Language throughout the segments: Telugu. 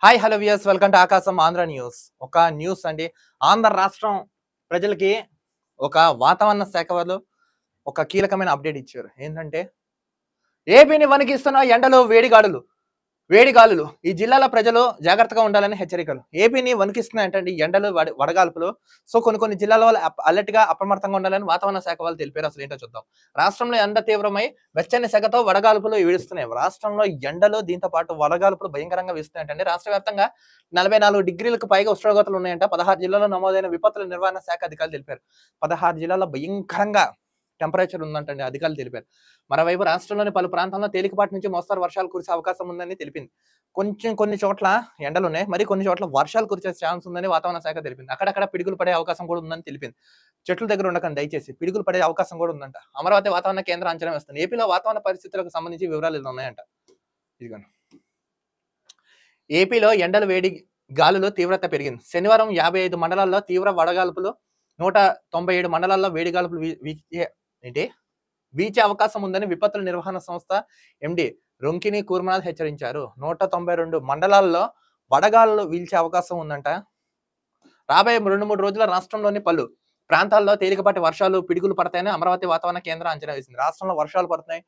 Hi hello viewers, welcome to ఆకాశం ఆంధ్ర న్యూస్. ఒక న్యూస్ అండి. ఆంధ్ర రాష్ట్రం ప్రజలకి ఒక వాతావరణ శాఖ వాళ్ళు ఒక కీలకమైన అప్డేట్ ఇచ్చారు. ఏంటంటే ఏపీని వణికిస్తున్న ఎండలు వేడిగాలులు ఈ జిల్లాల ప్రజలు జాగ్రత్తగా ఉండాలని హెచ్చరికలు. ఏపీని వణికిస్తున్నాయంటండి ఎండలు వడగాల్పులు. సో కొన్ని జిల్లాల వాళ్ళు అలర్ట్ గా అప్రమత్తంగా ఉండాలని వాతావరణ శాఖ వాళ్ళు తెలిపారు. అసలు ఏంటో చూద్దాం. రాష్ట్రంలో ఎండ తీవ్రమై వెచ్చని సెగతో వడగాల్పులు వీడుస్తున్నాయి. రాష్ట్రంలో ఎండలు దీంతో పాటు వడగాల్పులు భయంకరంగా వీస్తున్నాయంటండి. రాష్ట్ర వ్యాప్తంగా 44 డిగ్రీలకు పైగా ఉష్ణోగ్రతలు ఉన్నాయంట. 16 జిల్లాల్లో నమోదైన విపత్తుల నిర్వహణ శాఖ అధికారులు తెలిపారు. 16 జిల్లాల్లో భయంకరంగా టెంపరేచర్ ఉందంటండి అధికారులు తెలిపారు. మరోవైపు రాష్ట్రంలోని పలు ప్రాంతాల్లో తేలికపాటి నుంచి మోస్తరు వర్షాలు కురిసే అవకాశం ఉందని తెలిపింది. కొన్ని చోట్ల ఎండలున్నాయి, మరి కొన్ని చోట్ల వర్షాలు కురిసే ఛాన్స్ ఉందని వాతావరణ శాఖ తెలిపింది. అక్కడక్కడ పిడుగులు పడే అవకాశం కూడా ఉందని తెలిపింది. చెట్ల దగ్గర ఉండకండి దయచేసి, పిడుగులు పడే అవకాశం కూడా ఉందంట. అమరావతి వాతావరణ కేంద్రం అంచనా వేస్తుంది. ఏపీలో వాతావరణ పరిస్థితులకు సంబంధించి వివరాలు ఇలా ఉన్నాయంట. ఇదిగోండి. ఏపీలో ఎండలు వేడి గాలులు తీవ్రత పెరిగింది. శనివారం 55 మండలాల్లో తీవ్ర వడగాల్పులు, 197 మండలాల్లో వేడిగాల్పులు వీచే అవకాశం ఉందని విపత్తుల నిర్వహణ సంస్థ ఎండి రొంకిని కూర్మనాథ్ హెచ్చరించారు. 192 మండలాల్లో వడగాలులు వీల్చే అవకాశం ఉందంట. రాబోయే 2-3 రోజుల రాష్ట్రంలోని పలు ప్రాంతాల్లో తేలికపాటి వర్షాలు, పిడుగులు పడతాయని అమరావతి వాతావరణ కేంద్రం అంచనా వేసింది. రాష్ట్రంలో వర్షాలు పడుతున్నాయి,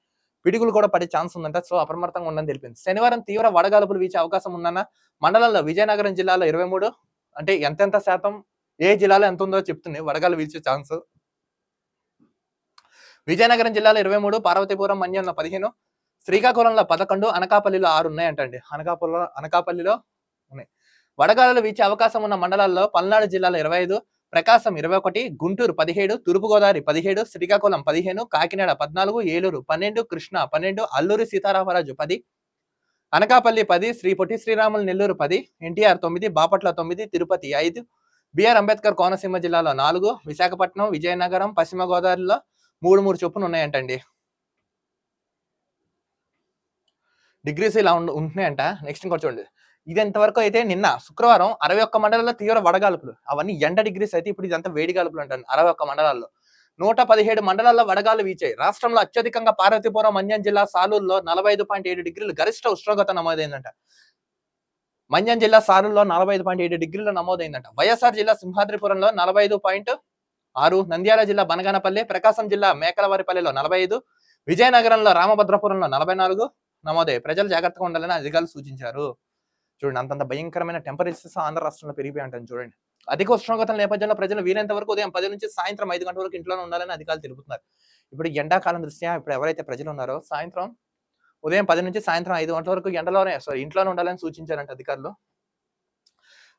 పిడుగులు కూడా పడే ఛాన్స్ ఉందంట. సో అప్రమత్తంగా ఉందని తెలిపింది. శనివారం తీవ్ర వడగాలుపులు వీచే అవకాశం ఉందన్న మండలంలో విజయనగరం జిల్లాలో 23, అంటే ఎంతెంత శాతం ఏ జిల్లాలో ఎంత ఉందో చెప్తుంది వడగాలు వీచే ఛాన్స్. విజయనగరం జిల్లాలో 23, పార్వతీపురం మన్యంలో 15, శ్రీకాకుళంలో 11, అనకాపల్లిలో 6 ఉన్నాయంటండి. అనకాపల్లిలో ఉన్నాయి. వడగాలులు వీచే అవకాశం ఉన్న మండలాల్లో పల్నాడు జిల్లాలో 25, ప్రకాశం 21, గుంటూరు 17, తూర్పుగోదావరి 17, శ్రీకాకుళం 15, కాకినాడ 14, ఏలూరు 12, కృష్ణా 12, అల్లూరి సీతారామరాజు 10, అనకాపల్లి 10, శ్రీ పొట్టి శ్రీరాములు నెల్లూరు 10, ఎన్టీఆర్ 9, బాపట్ల 9, తిరుపతి 5, బిఆర్ అంబేద్కర్ కోనసీమ జిల్లాలో 4, విశాఖపట్నం, విజయనగరం, పశ్చిమ గోదావరిలో 3 చొప్పున ఉన్నాయంటండి. డిగ్రీస్ ఇలా ఉంటున్నాయంట. నెక్స్ట్ ఇంకోటి చూడండి. ఇది ఎంతవరకు అయితే నిన్న శుక్రవారం 61 మండలాల్లో తీవ్ర వడగాల్పులు, అవన్నీ ఎండ డిగ్రీస్ అయితే ఇప్పుడు ఇదంతా వేడిగాల్పులు అంటారు. 61 మండలాల్లో 117 మండలాల్లో వడగాలు వీచాయి. రాష్ట్రంలో అత్యధికంగా పార్వతీపురం మన్యం జిల్లా సాలూరులో 45.7 డిగ్రీలు గరిష్ట ఉష్ణోగ్రత నమోదైందంట. మన్యం జిల్లా సాలూరులో 45.7 డిగ్రీలు నమోదైందంట. వైఎస్ఆర్ జిల్లా సింహాద్రిపురంలో 45.6, నంద్యాల జిల్లా బనగానపల్లి, ప్రకాశం జిల్లా మేకలవారిపల్లిలో 45, విజయనగరంలో రామభద్రపురంలో 44 నమోదయ్యాయి. ప్రజలు జాగ్రత్తగా ఉండాలని అధికారులు సూచించారు. చూడండి, అంతంత భయంకరమైన టెంపరేచర్స్ ఆంధ్ర రాష్ట్రంలో పెరిగిపోయి అంటాను. చూడండి, అధిక ఉష్ణోగ్రతల నేపథ్యంలో ప్రజలు వీలైనంత వరకు ఉదయం 10 నుంచి సాయంత్రం 5 గంటల వరకు ఇంట్లోనే ఉండాలని అధికారులు తెలుపుతున్నారు. ఇప్పుడు ఎండాకాలం దృష్ట్యా ఇప్పుడు ఎవరైతే ప్రజలు ఉన్నారో ఉదయం 10 నుంచి సాయంత్రం 5 గంటల వరకు ఇంట్లోనే ఉండాలని సూచించారంట అధికారులు.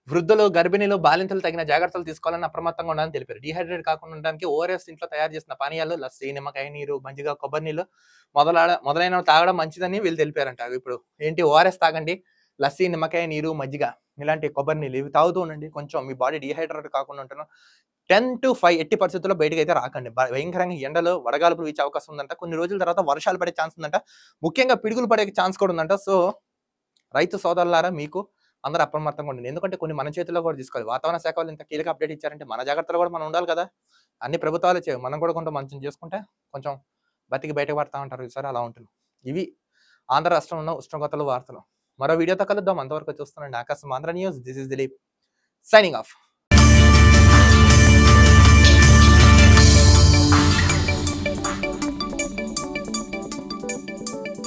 వృద్ధులు, గర్భిణీలు, బాలింతలు తగిన జాగ్రత్తలు తీసుకోవాలని అప్రమత్తంగా ఉండాలని తెలిపారు. డిహైడ్రేట్ కాకుండా ఉండడానికి ఓఆర్ఎస్ ఇంట్లో తయారు చేసిన పానీయాలు, లస్సీ, నిమ్మకాయ నీరు, మజ్జిగ, కొబ్బరి నీళ్ళు మొదలైనవి తాగడం మంచిదని వీళ్ళు తెలిపారంట. ఇప్పుడు ఏంటి, ఓఆర్ఎస్ తాగండి, లస్సీ, నిమ్మకాయ నీరు, మజ్జిగ, ఇలాంటి కొబ్బరి నీళ్ళు ఇవి తాగుతూ ఉండండి. కొంచెం మీ బాడీ డిహైడ్రేట్ కాకుండా ఉంటాను. 10 to 5 ఎట్టి పరిస్థితుల్లో బయటకు అయితే రాకండి. భయంకరంగా ఎండలు వడగాల్పులు వీచే అవకాశం ఉందంట. కొన్ని రోజుల తర్వాత వర్షాలు పడే ఛాన్స్ ఉందంట. ముఖ్యంగా పిడుగులు పడే ఛాన్స్ కూడా ఉందంట. సో రైతు సోదరులారా, మీకు అందరూ అప్రమత్తంగా ఉండండి. ఎందుకంటే కొన్ని మన చేతిలో కూడా తీసుకోవాలి. వాతావరణ శాఖ వాళ్ళు ఇంత కీలక అప్డేట్ ఇచ్చారంటే మన జాగ్రత్తలు కూడా మనం ఉండాలి కదా. అన్ని ప్రభుత్వాలు చేయవు, మనం కూడా కొంచెం మంచిగా చేసుకుంటే కొంచెం బతికి బయటపడతా ఉంటారు సార్. అలా ఉంటుంది. ఇవి ఆంధ్ర రాష్ట్రంలో ఉష్ణోగ్రతలు వార్తలు. మరో వీడియోతో కలుద్దాం. అంతవరకు చూస్తున్నాండి ఆకాశం Andhra news. This is Dilip signing off.